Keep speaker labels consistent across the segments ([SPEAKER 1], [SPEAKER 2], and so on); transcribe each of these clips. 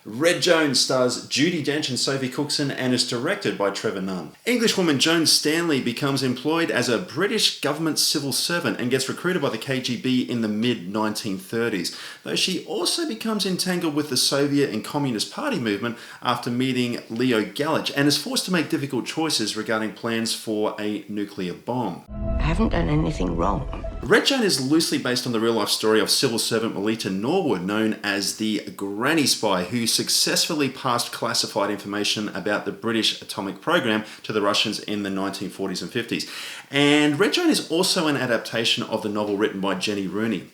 [SPEAKER 1] Red Joan stars Judi Dench and Sophie Cookson and is directed by Trevor Nunn. Englishwoman Joan Stanley becomes employed as a British government civil servant and gets recruited by the KGB in the mid-1930s, though she also becomes entangled with the Soviet and Communist Party movement after meeting Leo Galich and is forced to make difficult choices regarding plans for a nuclear bomb.
[SPEAKER 2] I haven't done anything wrong.
[SPEAKER 1] Red Joan is loosely based on the real-life story of civil servant Melita Norwood, known as the Granny Spy, who successfully passed classified information about the British atomic program to the Russians in the 1940s and 50s. And Red Joan is also an adaptation of the novel written by Jenny Rooney.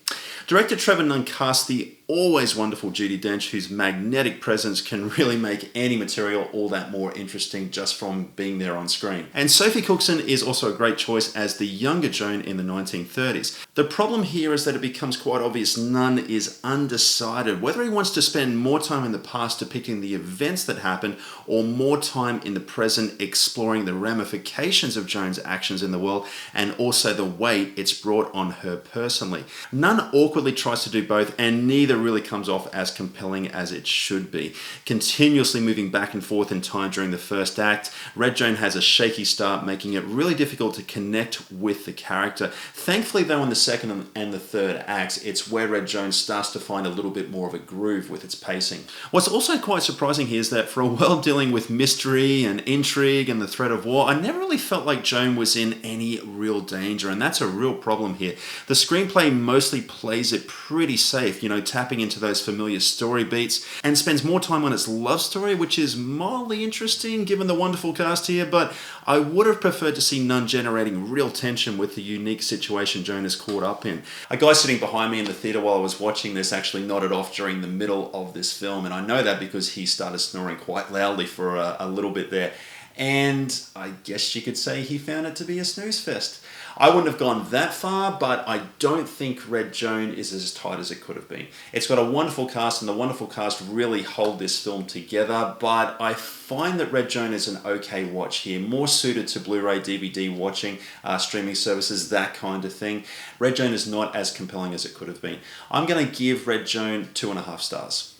[SPEAKER 1] Director Trevor Nunn cast the always wonderful Judi Dench, whose magnetic presence can really make any material all that more interesting just from being there on screen. And Sophie Cookson is also a great choice as the younger Joan in the 1930s. The problem here is that it becomes quite obvious Nunn is undecided whether he wants to spend more time in the past depicting the events that happened or more time in the present exploring the ramifications of Joan's actions in the world and also the weight it's brought on her personally. Nunn awkwardly tries to do both, and neither really comes off as compelling as it should be. Continuously moving back and forth in time during the first act, Red Joan has a shaky start, making it really difficult to connect with the character. Thankfully though, in the second and the third acts, it's where Red Joan starts to find a little bit more of a groove with its pacing. What's also quite surprising here is that for a world dealing with mystery and intrigue and the threat of war, I never really felt like Joan was in any real danger, and that's a real problem here. The screenplay mostly plays it pretty safe, tapping into those familiar story beats, and spends more time on its love story, which is mildly interesting given the wonderful cast here, but I would have preferred to see Nunn generating real tension with the unique situation Joan is caught up in. A guy sitting behind me in the theatre while I was watching this actually nodded off during the middle of this film, and I know that because he started snoring quite loudly for a little bit there. And I guess you could say he found it to be a snooze fest. I wouldn't have gone that far, but I don't think Red Joan is as tight as it could have been. It's got a wonderful cast, and the wonderful cast really hold this film together, but I find that Red Joan is an okay watch here, more suited to Blu-ray, DVD watching, streaming services, that kind of thing. Red Joan is not as compelling as it could have been. I'm going to give Red Joan 2.5 stars.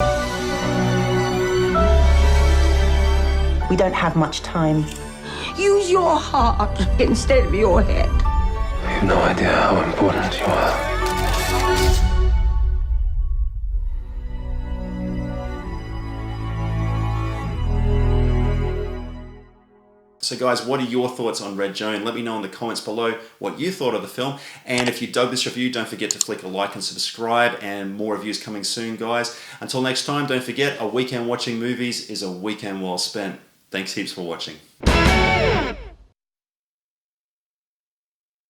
[SPEAKER 2] We don't have much time. Use your heart instead of your head.
[SPEAKER 3] I have no idea how important you are.
[SPEAKER 1] So guys, what are your thoughts on Red Joan? Let me know in the comments below what you thought of the film. And if you dug this review, don't forget to flick a like and subscribe, and more reviews coming soon, guys. Until next time, don't forget, a weekend watching movies is a weekend well spent. Thanks heaps for watching.